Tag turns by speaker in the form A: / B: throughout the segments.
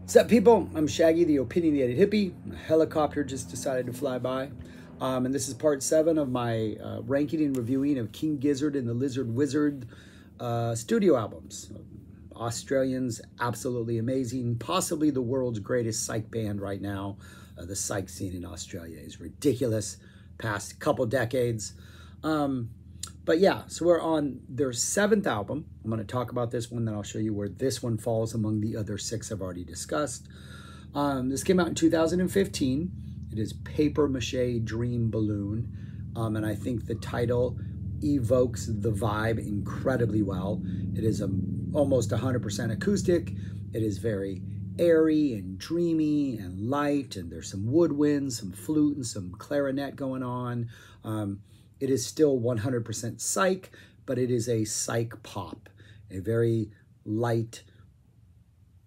A: What's up, people? I'm Shaggy, the opinionated hippie. A helicopter just decided to fly by. And this is part 7 of my ranking and reviewing of King Gizzard and the Lizard Wizard studio albums. Australians, absolutely amazing. Possibly the world's greatest psych band right now. The psych scene in Australia is ridiculous. Past couple decades. But yeah, so we're on their 7th album. I'm going to talk about this one, then I'll show you where this one falls among the other 6 I've already discussed. This came out in 2015. It is Paper Mache Dream Balloon. And I think the title evokes the vibe incredibly well. It is almost 100% acoustic. It is very airy and dreamy and light, and there's some woodwind, some flute, and some clarinet going on. It is still 100% psych, but it is a psych pop, a very light,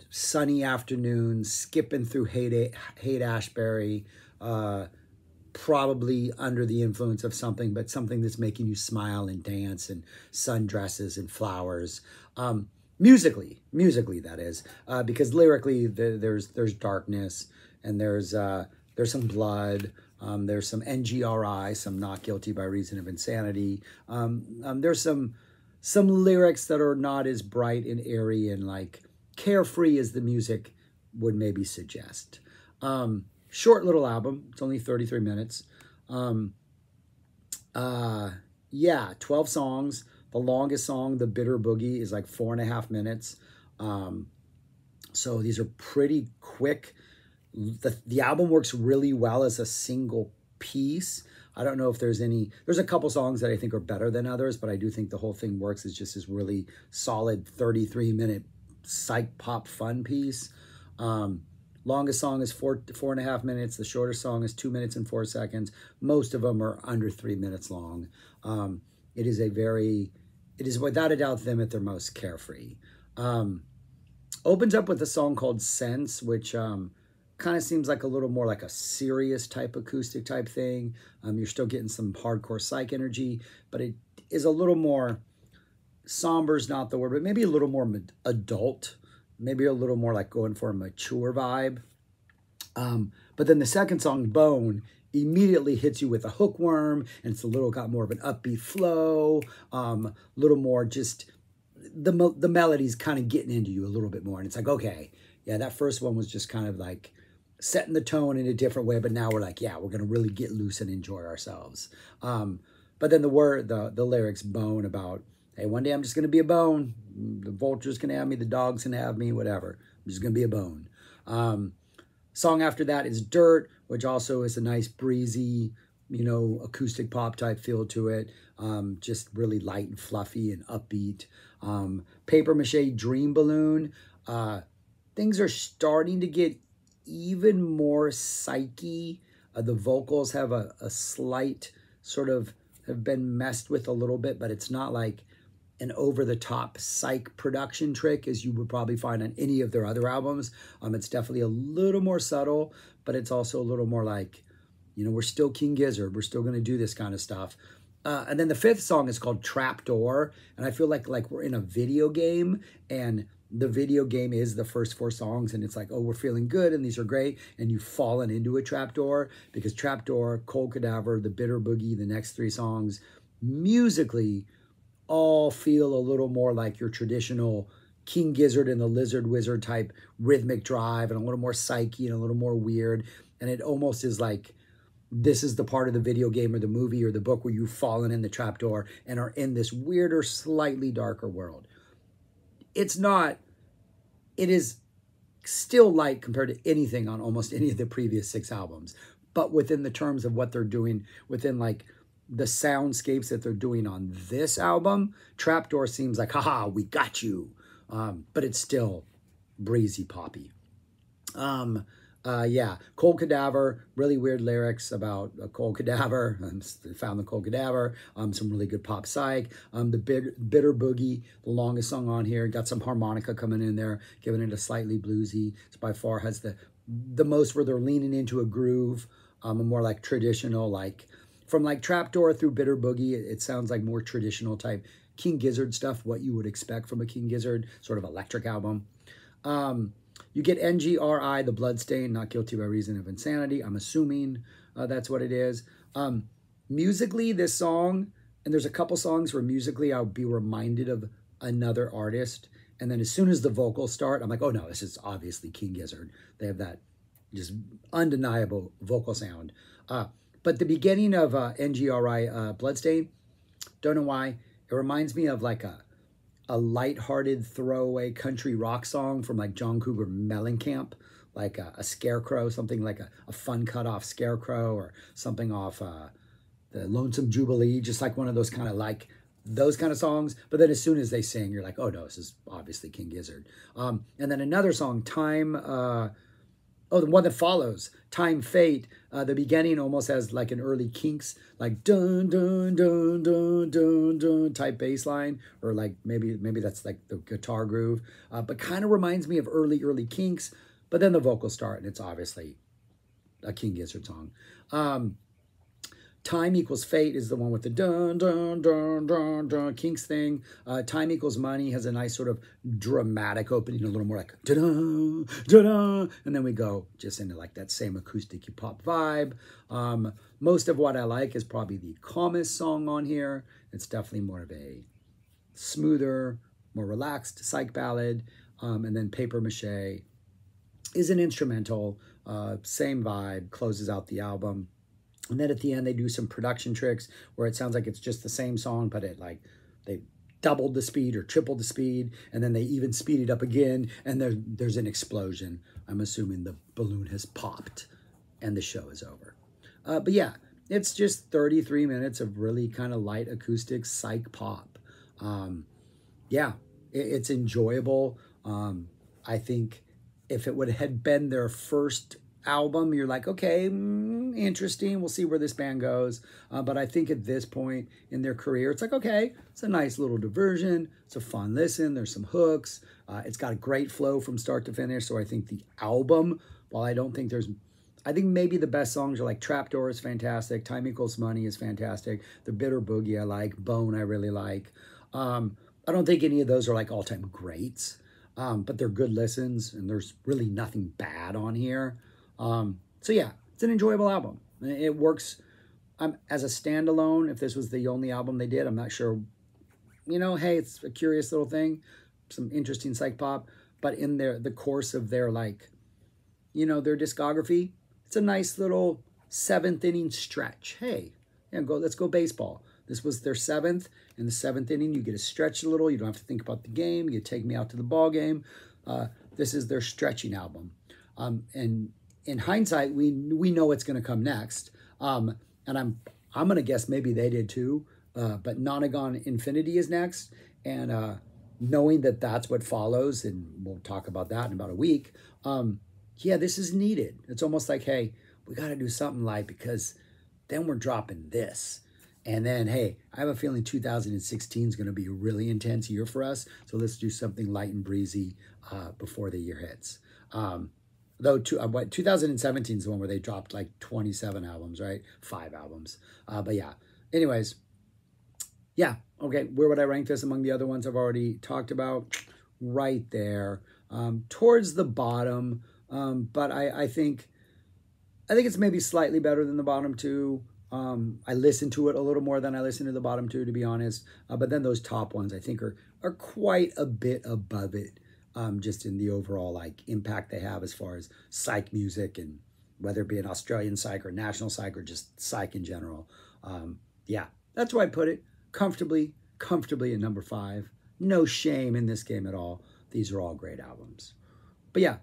A: sunny afternoon, skipping through Haight-Ashbury, probably under the influence of something, but something that's making you smile and dance, and sundresses and flowers. Musically, that is, because lyrically there's darkness, and there's some blood. There's some NGRI, some not guilty by reason of insanity. There's some lyrics that are not as bright and airy and like carefree as the music would maybe suggest. Short little album. It's only 33 minutes. Yeah, 12 songs. The longest song, The Bitter Boogie, is like 4.5 minutes. So these are pretty quick. The album works really well as a single piece. I don't know if there's a couple songs that I think are better than others, but I do think the whole thing works as just this really solid 33-minute psych pop fun piece. Longest song is 4.5 minutes. The shortest song is 2 minutes and 4 seconds. Most of them are under 3 minutes long. It is without a doubt them at their most carefree. Opens up with a song called Sense, which kind of seems like a little more like a serious type acoustic type thing. You're still getting some hardcore psych energy, but it is a little more, somber's not the word, but maybe a little more adult, maybe a little more like going for a mature vibe. But then the second song, Bone, immediately hits you with a hookworm, and it's got more of an upbeat flow, a little more just, the melody's kind of getting into you a little bit more. And it's like, okay, yeah, that first one was just kind of like setting the tone in a different way, but now we're like, yeah, we're going to really get loose and enjoy ourselves. But then the lyrics, Bone, about, hey, one day I'm just going to be a bone. The vulture's going to have me, the dog's going to have me, whatever. I'm just going to be a bone. Song after that is Dirt, which also is a nice breezy, acoustic pop type feel to it. Just really light and fluffy and upbeat. Paper Mache Dream Balloon. Things are starting to get even more psyche. The vocals have a slight sort of have been messed with a little bit, but it's not like an over-the-top psych production trick as you would probably find on any of their other albums. It's definitely a little more subtle, but it's also a little more like, we're still King Gizzard. We're still going to do this kind of stuff. And then the 5th song is called Trapdoor, and I feel like we're in a video game, and the video game is the first 4 songs, and it's like, oh, we're feeling good, and these are great, and you've fallen into a trapdoor, because Trapdoor, Cold Cadaver, The Bitter Boogie, the next 3 songs, musically, all feel a little more like your traditional King Gizzard and the Lizard Wizard type rhythmic drive, and a little more psyche and a little more weird, and it almost is like, this is the part of the video game or the movie or the book where you've fallen in the trapdoor and are in this weirder, slightly darker world. It is still light compared to anything on almost any of the previous 6 albums, but within the terms of what they're doing, within like the soundscapes that they're doing on this album, Trapdoor seems like, haha, we got you. But it's still breezy poppy. Yeah, Cold Cadaver, really weird lyrics about a cold cadaver. Found the cold cadaver. Some really good pop psych. The Bitter Boogie, the longest song on here, got some harmonica coming in there, giving it a slightly bluesy. It's by far has the most where they're leaning into a groove, a more like traditional, like from like Trapdoor through Bitter Boogie. It sounds like more traditional type King Gizzard stuff, what you would expect from a King Gizzard sort of electric album. You get NGRI, the bloodstain, not guilty by reason of insanity. I'm assuming that's what it is. Musically, this song, and there's a couple songs where musically I'll be reminded of another artist. And then as soon as the vocals start, I'm like, oh no, this is obviously King Gizzard. They have that just undeniable vocal sound. But the beginning of NGRI Bloodstain, don't know why, it reminds me of like a lighthearted throwaway country rock song from like John Cougar Mellencamp, like a Scarecrow, something like a fun cut off Scarecrow or something off the Lonesome Jubilee, just like one of those kind of like those kind of songs. But then as soon as they sing, you're like, oh no, this is obviously King Gizzard. And then another song, Time, the one that follows, Time Fate, the beginning almost has like an early Kinks, like dun dun dun dun dun dun type bass line, or like maybe that's like the guitar groove, but kind of reminds me of early Kinks. But then the vocals start, and it's obviously a King Gizzard song. Time Equals Fate is the one with the dun dun dun dun dun Kinks thing. Time Equals Money has a nice sort of dramatic opening, a little more like da da da da, and then we go just into like that same acoustic pop vibe. Most of what I like is probably the calmest song on here. It's definitely more of a smoother, more relaxed psych ballad. And then Paper Mache is an instrumental, same vibe, closes out the album. And then at the end, they do some production tricks where it sounds like it's just the same song, but it like they doubled the speed or tripled the speed, and then they even speed it up again, and there's an explosion. I'm assuming the balloon has popped, and the show is over. But yeah, it's just 33 minutes of really kind of light acoustic psych pop. Yeah, it's enjoyable. I think if it would have been their first album, you're like, okay, interesting, we'll see where this band goes. But I think at this point in their career, it's like, okay, it's a nice little diversion, it's a fun listen, there's some hooks, it's got a great flow from start to finish. So I think the album, while I don't think I think maybe the best songs are like Trapdoor is fantastic, Time Equals Money is fantastic, The Bitter Boogie I like, Bone I really like. I don't think any of those are like all-time greats, but they're good listens, and there's really nothing bad on here. So yeah, it's an enjoyable album. It works as a standalone. If this was the only album they did, I'm not sure, you know, hey, it's a curious little thing, some interesting psych pop, but in the course of their, like, you know, their discography, it's a nice little 7th inning stretch. Hey, yeah, let's go baseball. This was their 7th. In the 7th inning, you get to stretch a little. You don't have to think about the game. You take me out to the ball game. This is their stretching album. And in hindsight, we know what's going to come next. And I'm going to guess maybe they did too. But Nonagon Infinity is next. And knowing that that's what follows, and we'll talk about that in about a week, yeah, this is needed. It's almost like, hey, we got to do something light because then we're dropping this. And then, hey, I have a feeling 2016 is going to be a really intense year for us. So let's do something light and breezy before the year hits. Though 2017 is the one where they dropped like 27 albums, right? 5 albums. But yeah, anyways, yeah, okay. Where would I rank this among the other ones I've already talked about? Right there, towards the bottom. But I think it's maybe slightly better than the bottom two. I listen to it a little more than I listen to the bottom two, to be honest. But then those top ones I think are quite a bit above it. Just in the overall like impact they have as far as psych music, and whether it be an Australian psych or national psych or just psych in general. Yeah, that's where I put it. Comfortably at number 5. No shame in this game at all. These are all great albums. But yeah,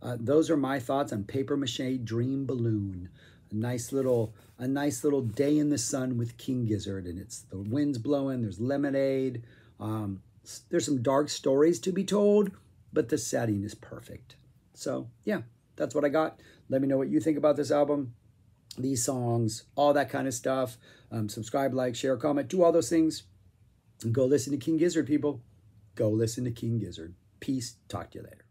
A: those are my thoughts on Paper Mache Dream Balloon. A nice little day in the sun with King Gizzard, and it's the wind's blowing, there's lemonade, there's some dark stories to be told, but the setting is perfect. So yeah, that's what I got. Let me know what you think about this album, these songs, all that kind of stuff. Subscribe, like, share, comment, do all those things. And go listen to King Gizzard, people. Go listen to King Gizzard. Peace. Talk to you later.